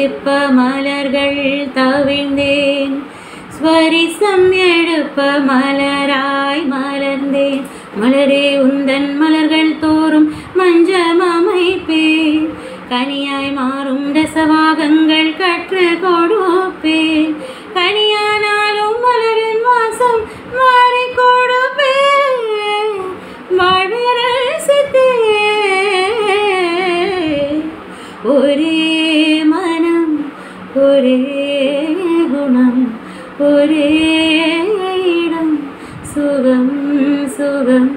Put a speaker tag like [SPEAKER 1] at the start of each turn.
[SPEAKER 1] சிற்ப மலர்கள் தவிழ்ந்தேன் ஸ்வரிசம் எழுப்ப மலராய் மலர்ந்தேன் மலரே உந்தன் மலர்கள் தோறும் மஞ்சம் அமைப்பேன் கனியாய் மாறும் ரசவாகங்கள் கற்று கொடுப்பேன் கனியானாலும் மலரின் வாசம் மாறி கொடுப்பேன் வாழ்விரல் சித்தே ஒரே மனம் ஒரே குணம் ஒரே இடம் சுகம் சுகம்